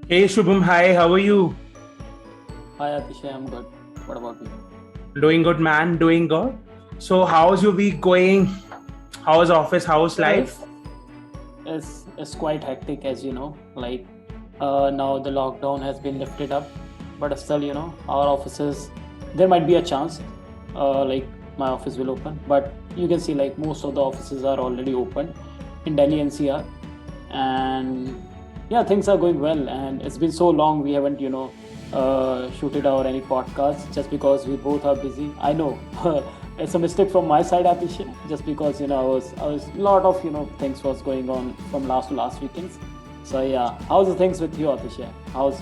Hey Shubham, hi, how are you? Hi Atishay, I'm good. What about you? Doing good, man, doing good. So, how's your week going? How's office? How's life? Yes, it's quite hectic as you know. Now the lockdown has been lifted up, but still, our offices there might be a chance, like my office will open. But you can see like most of the offices are already open in Delhi NCR, and yeah, things are going well. And it's been so long we haven't shooted our any podcasts just because we both are busy. I know it's a mistake from my side, Atisha, just because I was lot of things was going on from last to last weekends. So yeah, how's the things with you, Atisha? How's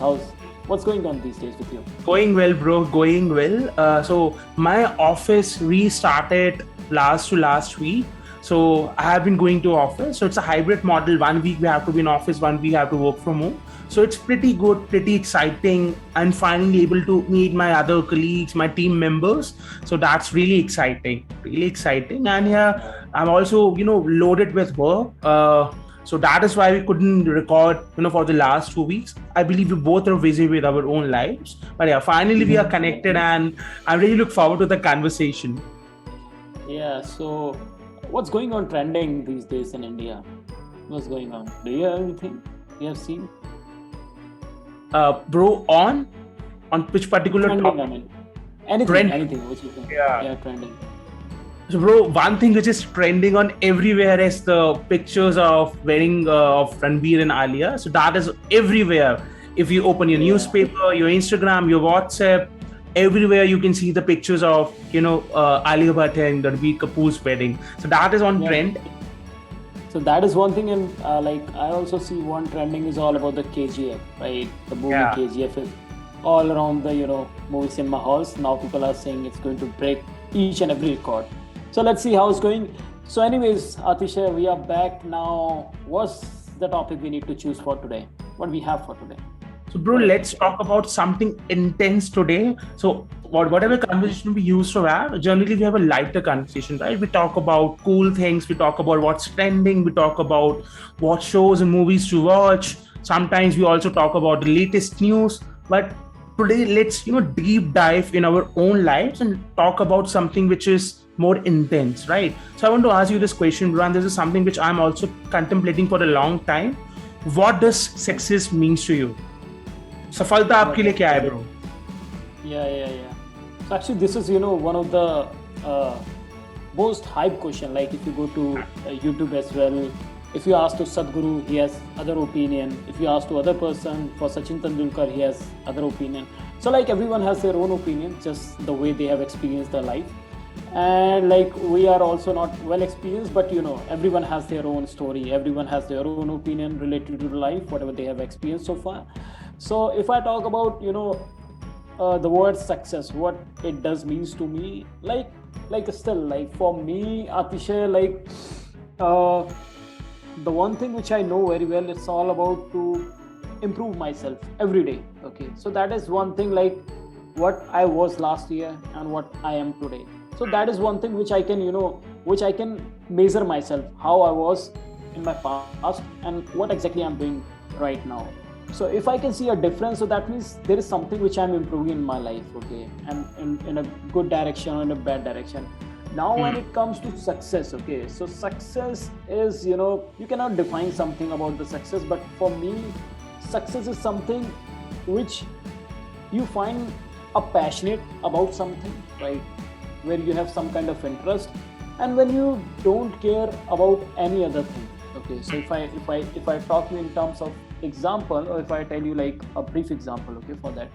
what's going on these days with you? Going well, bro, going well. So, my office restarted last to last week. So, I have been going to office. So, it's a hybrid model. 1 week we have to be in office, 1 week we have to work from home. So, it's pretty good, pretty exciting, and finally able to meet my other colleagues, my team members. So, that's really exciting, really exciting. And yeah, I'm also, loaded with work. So that is why we couldn't record, for the last 2 weeks. I believe we both are busy with our own lives. But yeah, finally we are connected and I really look forward to the conversation. Yeah. So what's going on trending these days in India? What's going on? Do you have anything you have seen Bro, on which particular trending? I topic? mean, anything, Trend. anything which you can. Yeah. Yeah, trending. So, bro, one thing which is trending on everywhere is the pictures of wedding of Ranbir and Alia. So that is everywhere. If you open your Yeah. newspaper, your Instagram, your WhatsApp, everywhere you can see the pictures of Alia Bhatt and Ranbir Kapoor's wedding. So that is on Yeah. trend. So that is one thing, and like I also see one trending is all about the KGF, right? The movie Yeah. KGF is all around the movie cinema halls. Now people are saying it's going to break each and every record. So let's see how it's going. So, anyways, Atisha, we are back now. What's the topic we need to choose for today? What we have for today? So, bro, What do you let's think? talk about something intense today. So, whatever conversation we used to have, generally we have a lighter conversation, right? We talk about cool things, we talk about what's trending, we talk about what shows and movies to watch. Sometimes we also talk about the latest news. But today, let's deep dive in our own lives and talk about something which is more intense, right? So, I want to ask you this question, bro, and this is something which I'm also contemplating for a long time. What does success means to you? सफलता Yeah, आपके लिए क्या है bro? yeah. So actually, this is one of the uh, most hype question. Like if you go to YouTube as well, if you ask to Sadhguru, he has other opinion. If you ask to other person for Sachin Tendulkar, he has other opinion. So like everyone has their own opinion, just the way they have experienced their life. And like we are also not well experienced, but everyone has their own story. Everyone has their own opinion related to life, whatever they have experienced so far. So if I talk about the word success, what it does means to me, like still like for me, Atishay, like uh, the one thing which I know very well, it's all about to improve myself every day. Okay, so that is one thing, like what I was last year and what I am today. So that is one thing which I can which I can measure myself, how I was in my past and what exactly I'm doing right now. So if I can see a difference, so that means there is something which I'm improving in my life. Okay, and in a good direction or in a bad direction. Now when it comes to success, okay, so success is, you cannot define something about the success, but for me success is something which you find a passionate about something, right, where you have some kind of interest, and when you don't care about any other thing. Okay, so if I talk you in terms of example, or if I tell you like a brief example, okay, for that.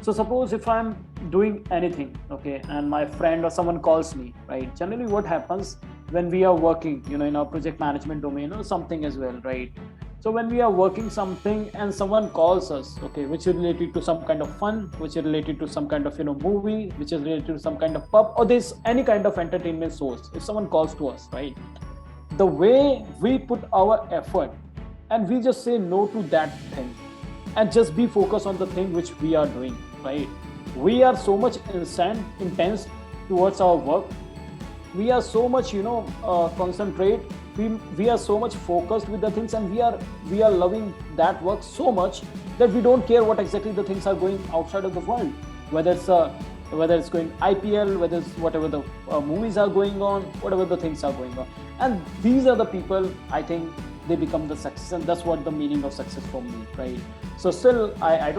So suppose if I'm doing anything, okay, and my friend or someone calls me, right? Generally, what happens when we are working, in our project management domain or something as well, right? So when we are working something and someone calls us, okay, which is related to some kind of fun, which is related to some kind of movie, which is related to some kind of pub, or there's any kind of entertainment source. If someone calls to us, right, the way we put our effort and we just say no to that thing and just be focused on the thing which we are doing, right? We are so much intense towards our work. We are so much concentrate. We are so much focused with the things, and we are loving that work so much that we don't care what exactly the things are going outside of the world, whether it's going IPL, whether it's whatever the movies are going on, whatever the things are going on. And these are the people, I think, they become the success, and that's what the meaning of success for me, right? So still, I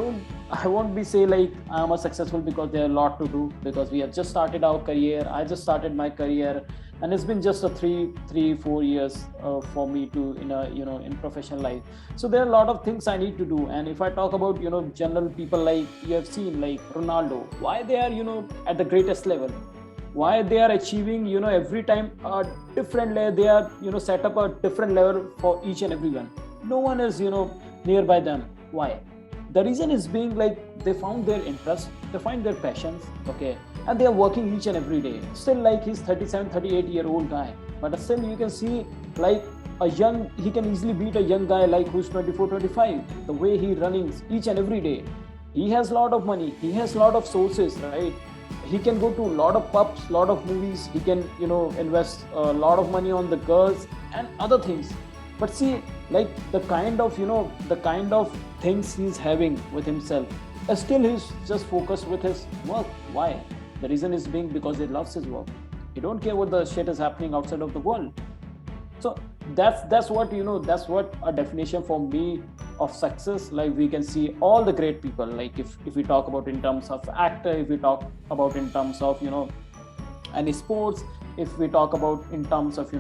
won't be say like I'm a successful because there are a lot to do, because we have just started our career. I just started my career, and it's been just a 4 years for me to in professional life. So there are a lot of things I need to do. And if I talk about general people, like you have seen like Ronaldo, why they are at the greatest level, why they are achieving every time a different level, they are set up a different level for each and everyone. No one is nearby them. Why? The reason is being like they found their interest, they find their passions, okay, and they are working each and every day. Still, like he's 37-38-year-old guy, but still you can see like he can easily beat a young guy like who's 24-25. The way he running each and every day, he has a lot of money, he has a lot of sources, right? He can go to a lot of pubs, lot of movies, he can invest a lot of money on the girls and other things. But see, like the kind of things he's having with himself, still he's just focused with his work. Why? The reason is being because he loves his work. He don't care what the shit is happening outside of the world. So that's what that's what a definition for me of success. Like we can see all the great people, like if we talk about in terms of actor, if we talk about in terms of any sports, if we talk about in terms of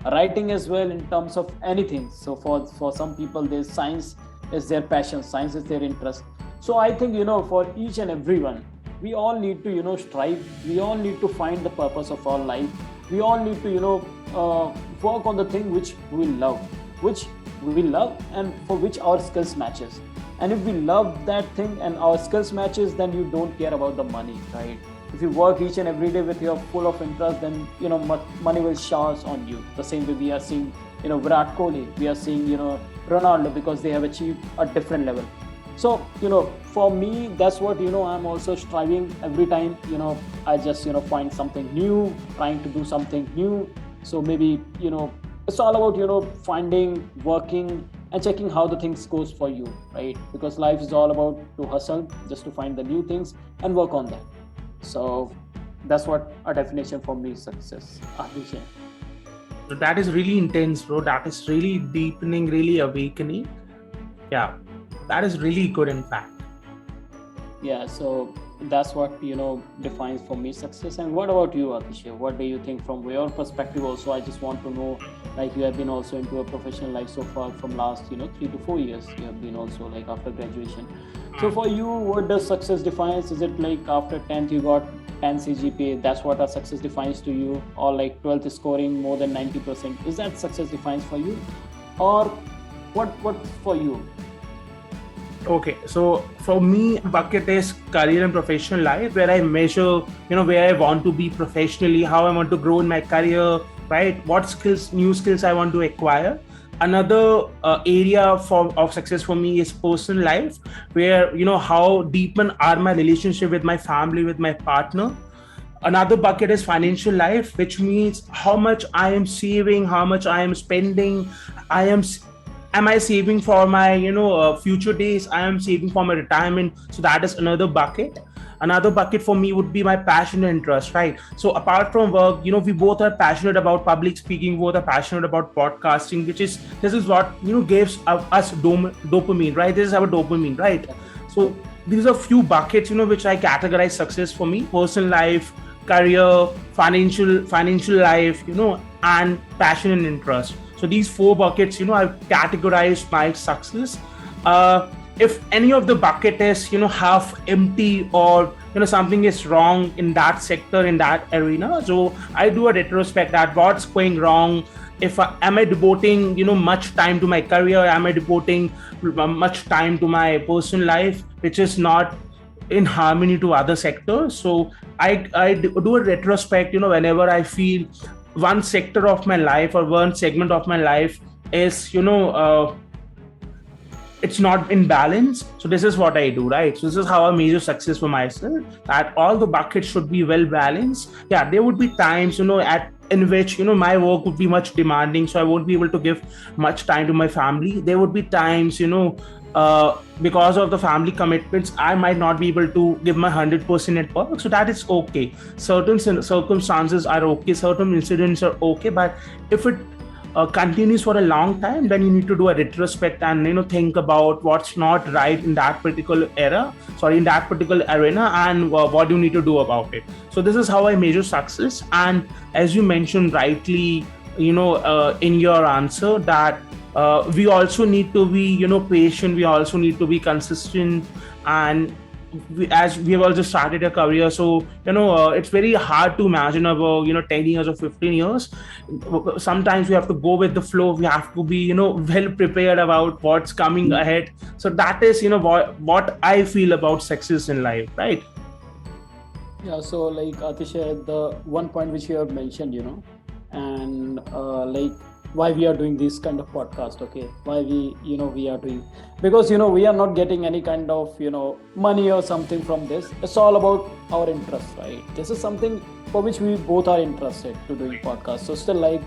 writing as well, in terms of anything. So for some people, there's science is their passion, science is their interest. So I think for each and everyone, we all need to strive, we all need to find the purpose of our life, we all need to work on the thing which we love, and for which our skills matches. And if we love that thing and our skills matches, then you don't care about the money, right? If you work each and every day with your full of interest, then money will showers on you. The same way we are seeing Virat Kohli, we are seeing Ronaldo, because they have achieved a different level. So for me, that's what I'm also striving every time. I just find something new, trying to do something new. So maybe it's all about finding, working, and checking how the things goes for you, right? Because life is all about to hustle, just to find the new things and work on them. So that's what a definition for me is success. Abhishek. So that is really intense, bro. That is really deepening, really awakening. Yeah, that is really good, in fact. Yeah, so that's what defines for me success. And what about you, Abhishek? What do you think from your perspective? Also, I just want to know, like you have been also into a professional life so far from last 3 to 4 years. You have been also like after graduation. So for you, what does success defines? Is it like after 10th you got 10 CGPA, that's what a success defines to you? Or like 12th scoring more than 90%, is that success defines for you? Or what for you? Okay, so for me, bucket is career and professional life, where I measure, where I want to be professionally, how I want to grow in my career, right? What skills, new skills I want to acquire. Another area of success for me is personal life, where how deepen are my relationship with my family, with my partner. Another bucket is financial life, which means how much I am saving, how much I am spending. Am I saving for my future days? I am saving for my retirement. So that is another bucket. Another bucket for me would be my passion and interest, right? So apart from work, we both are passionate about public speaking, we both are passionate about podcasting, this is what gives us dopamine, right? This is our dopamine, right? So these are few buckets which I categorize success for me: personal life, career, financial life, and passion and interest. So these 4 buckets, I've categorized my success. If any of the bucket is half empty, or something is wrong in that sector, in that arena, so I do a retrospect at what's going wrong. Am I devoting much time to my career? Am I devoting much time to my personal life, which is not in harmony to other sectors? So I do a retrospect whenever I feel one sector of my life or one segment of my life is it's not in balance. So this is what I do, right? So this is how I measure success for myself, that all the buckets should be well balanced. Yeah, there would be times in which my work would be much demanding, so I won't be able to give much time to my family. There would be times because of the family commitments, I might not be able to give my 100% at work. So that is okay. Certain circumstances are okay, certain incidents are okay, but if it continues for a long time, then you need to do a retrospect and think about what's not right in that particular in that particular arena, and what do you need to do about it. So this is how I measure success. And as you mentioned rightly, in your answer, that we also need to be patient, we also need to be consistent. And as we have also started a career, so it's very hard to imagine about 10 years or 15 years. Sometimes we have to go with the flow, we have to be well prepared about what's coming ahead. So that is what I feel about success in life, right? Yeah, so like Atisha, the one point which you have mentioned, and like why we are doing this kind of podcast, okay? Why we are doing, because we are not getting any kind of money or something from this. It's all about our interest, right? This is something for which we both are interested to doing podcast. So still like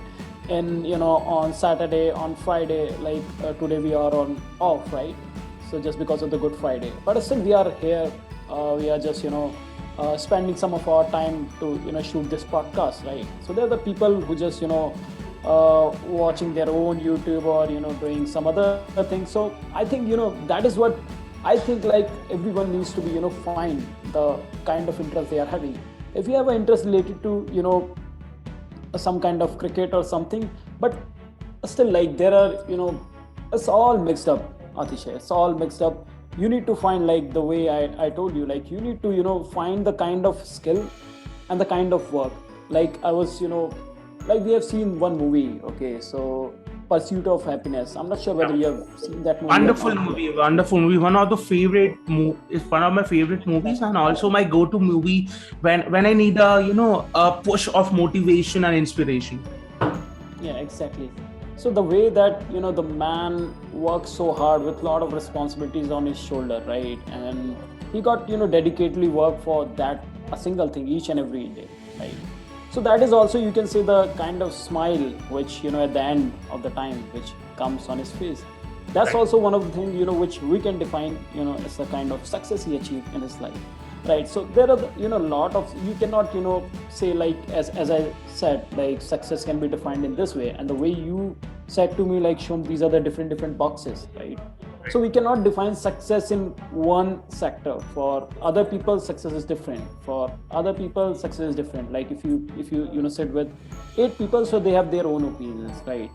in on Saturday, on Friday, like today we are on off, right? So just because of the Good Friday, but still we are here. We are just spending some of our time to shoot this podcast, right? So there are the people who just watching their own YouTube or doing some other things. So I think that is what I think, like everyone needs to be find the kind of interest they are having. If you have an interest related to some kind of cricket or something, but still like there are it's all mixed up, Atisha, it's all mixed up. You need to find, like the way I told you, like you need to find the kind of skill and the kind of work. Like I was like we have seen one movie, okay, so Pursuit of Happiness. I'm not sure whether you have seen that movie. Wonderful movie, one of the favorite is one of my favorite movies, and also my go-to movie when I need a push of motivation and inspiration. Yeah, exactly. So the way that the man works so hard with a lot of responsibilities on his shoulder, right? And he got dedicatedly work for that a single thing each and every day, right? So that is also, you can say, the kind of smile which at the end of the time which comes on his face. That's also one of the things which we can define as the kind of success he achieved in his life, right? So there are lot of, you cannot say like as I said, like success can be defined in this way, and the way you said to me, like Shum, these are the different boxes, right? So we cannot define success in one sector. For other people success is different, for other people success is different. Like if you sit with 8 people, so they have their own opinions, right?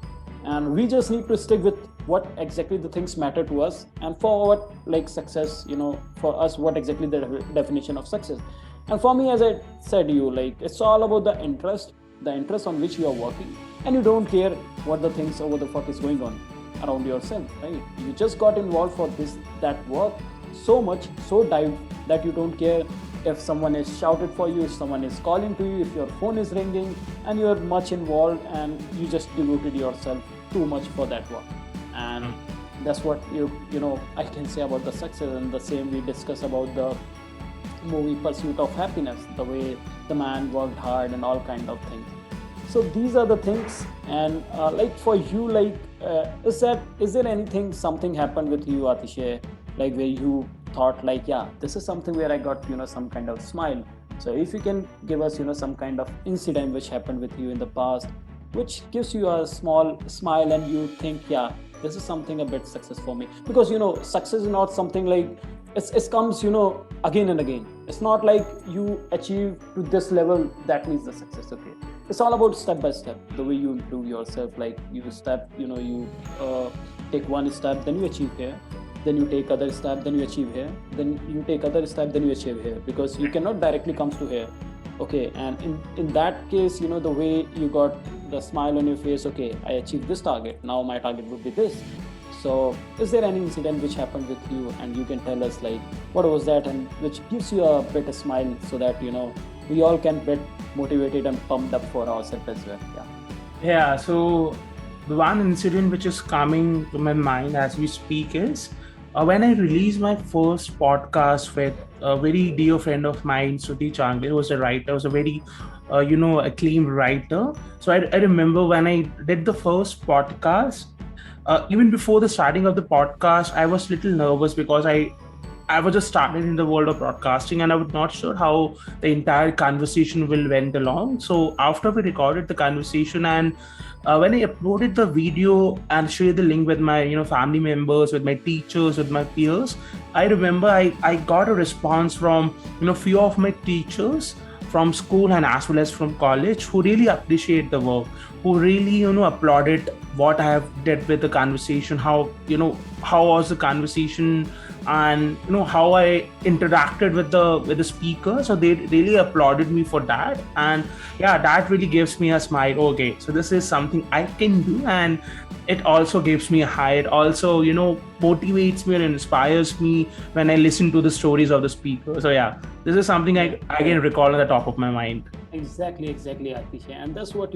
And we just need to stick with what exactly the things matter to us, and for what like success for us, what exactly the definition of success. And for me, as I said to you, like it's all about the interest on which you are working, and you don't care what the things over the fuck is going on around yourself, right? You just got involved for that work so much, so dived, that you don't care if someone is shouted for you, if someone is calling to you, if your phone is ringing, and you're much involved, and you just devoted yourself too much for that work. And that's what I can say about the success. And the same we discuss about the movie Pursuit of Happiness, the way the man worked hard and all kind of things. So these are the things. And like for you, like is there anything, something happened with you, Atishay, like where you thought like, yeah, this is something where I got some kind of smile. So if you can give us some kind of incident which happened with you in the past, which gives you a small smile and you think, yeah, this is something a bit success for me. Because success is not something like it comes again and again. It's not like you achieve to this level, that means the success, okay? It's all about step by step, the way you improve yourself. Like you step, you take one step, then you achieve here, then you take other step, then you achieve here, then you take other step, then you achieve here, because you cannot directly comes to here, okay? And in that case, the way you got the smile on your face, okay, I achieved this target, now my target would be this. So is there any incident which happened with you, and you can tell us like what was that, and which gives you a bit of smile, so that we all can get motivated and pumped up for ourselves as well? Yeah, so the one incident which is coming to my mind as we speak is when I released my first podcast with a very dear friend of mine, Suti Changle, who was a writer, was a very acclaimed writer. So I remember when I did the first podcast, even before the starting of the podcast, I was a little nervous because I was just starting in the world of broadcasting and I was not sure how the entire conversation will went along. So after we recorded the conversation and when I uploaded the video and shared the link with my family members, with my teachers, with my peers, I remember I got a response from few of my teachers from school and as well as from college who really appreciate the work, who really applauded what I have did with the conversation, how was the conversation, and how I interacted with the speaker. So they really applauded me for that, and yeah, that really gives me a smile. Okay, so this is something I can do, and it also gives me a high. It also motivates me and inspires me when I listen to the stories of the speaker. So yeah, this is something I can recall on the top of my mind. Exactly, Atish. And that's what,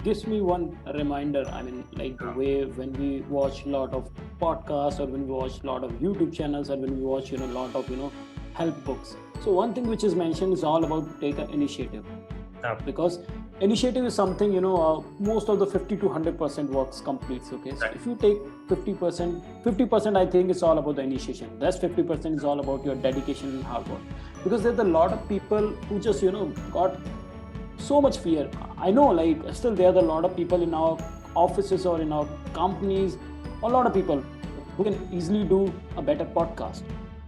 gives me one reminder. I mean, like the way when we watch a lot of podcasts or when we watch a lot of YouTube channels or when we watch, a lot of, help books. So one thing which is mentioned is all about take an initiative. Yeah. Because initiative is something, most of the 50 to 100% works completes. Okay. So if you take 50%, I think it's all about the initiation. Rest 50% is all about your dedication and hard work. Because there's a lot of people who just, got so much fear. I know, like, still there are a lot of people in our offices or in our companies, a lot of people who can easily do a better podcast,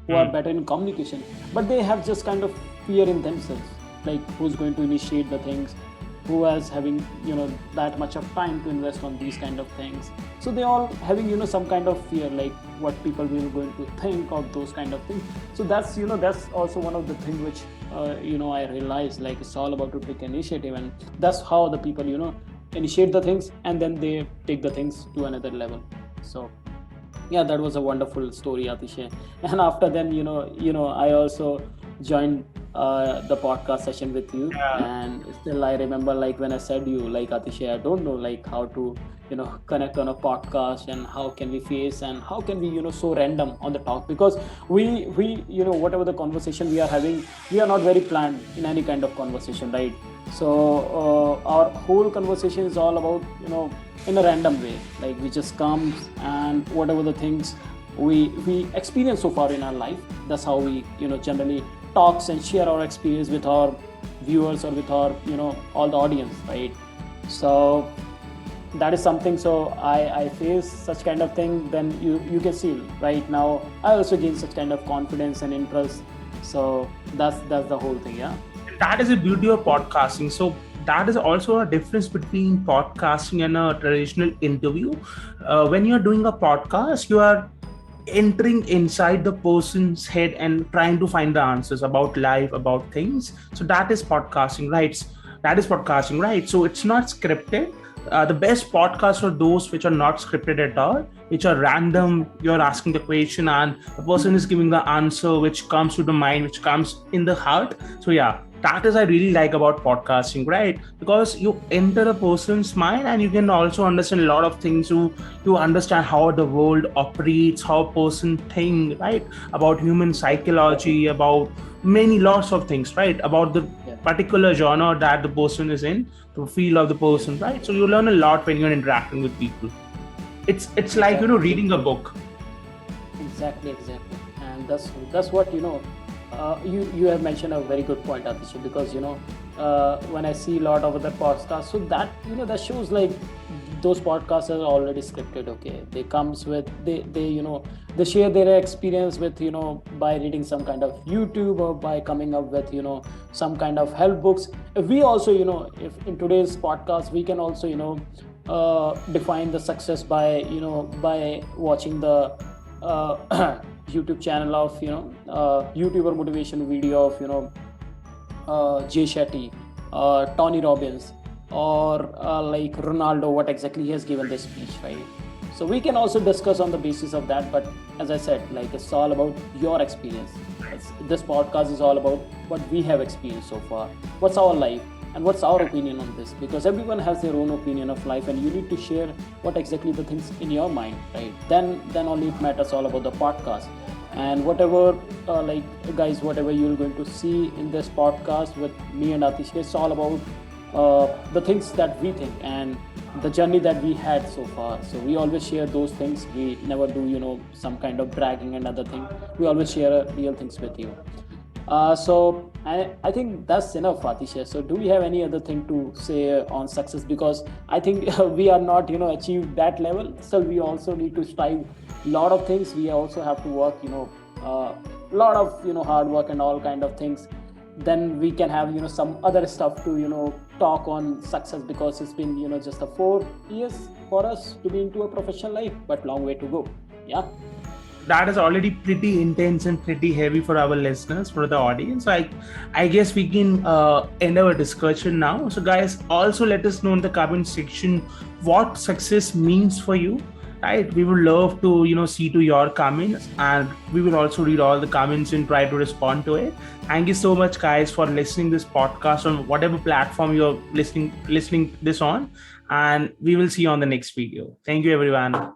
who are better in communication, but they have just kind of fear in themselves, like who's going to initiate the things, who is having that much of time to invest on these kind of things. So they all having some kind of fear, like what people will going to think of those kind of things. So that's that's also one of the things which I realized, like it's all about to take initiative, and that's how the people initiate the things and then they take the things to another level. So yeah, that was a wonderful story, Atish. And after then I also joined the podcast session with you. And still I remember, like when I said you, like, Atish, I don't know like how to connect on a podcast and how can we face and how can we so random on the talk, because we whatever the conversation we are having, we are not very planned in any kind of conversation, right? So our whole conversation is all about in a random way, like we just come and whatever the things we experience so far in our life, that's how we generally talks and share our experience with our viewers or with our all the audience, right? So that is something. So I face such kind of thing, then you can see right now I also gain such kind of confidence and interest. So that's the whole thing. Yeah, that is the beauty of podcasting. So that is also a difference between podcasting and a traditional interview. When you're doing a podcast, you are entering inside the person's head and trying to find the answers about life, about things. So that is podcasting, right? So it's not scripted. The best podcasts are those which are not scripted at all, which are random. You're asking the question and the person is giving the answer which comes to the mind, which comes in the heart. So yeah, that is I really like about podcasting, right? Because you enter a person's mind and you can also understand a lot of things. You understand how the world operates, how a person thinks, right? About human psychology, about many lots of things, right? About the particular genre that the person is in, the field of the person, right? So you learn a lot when you're interacting with people. It's like reading a book. Exactly. And that's what you have mentioned a very good point, Atish, because when I see a lot of other podcasts, so that that shows like those podcasts are already scripted. Okay, they comes with they share their experience with by reading some kind of YouTube or by coming up with some kind of help books. If we also if in today's podcast we can also define the success by by watching the YouTube channel of YouTuber motivation video of Jay Shetty, Tony Robbins, or like Ronaldo, what exactly he has given this speech, right? So we can also discuss on the basis of that. But as I said, like it's all about your experience. This podcast is all about what we have experienced so far. What's our life and what's our opinion on this? Because everyone has their own opinion of life, and you need to share what exactly the things in your mind, right? Then only it matters all about the podcast. And whatever like guys, whatever you're going to see in this podcast with me and Atish, it's all about the things that we think, and the journey that we had so far. So we always share those things. We never do, some kind of bragging and other thing. We always share real things with you. So I think that's enough, Atisha. So do we have any other thing to say on success? Because I think we are not, achieved that level. So we also need to strive a lot of things. We also have to work, a lot of, hard work and all kind of things. Then we can have, some other stuff to, talk on success, because it's been, just a 4 years for us to be into a professional life, but long way to go. Yeah. That is already pretty intense and pretty heavy for our listeners, for the audience. So I guess we can end our discussion now. So guys, also let us know in the comment section what success means for you. Right, we would love to see to your comments, and we will also read all the comments and try to respond to it. Thank you so much, guys, for listening this podcast on whatever platform you're listening this on, and we will see you on the next video. Thank you, everyone.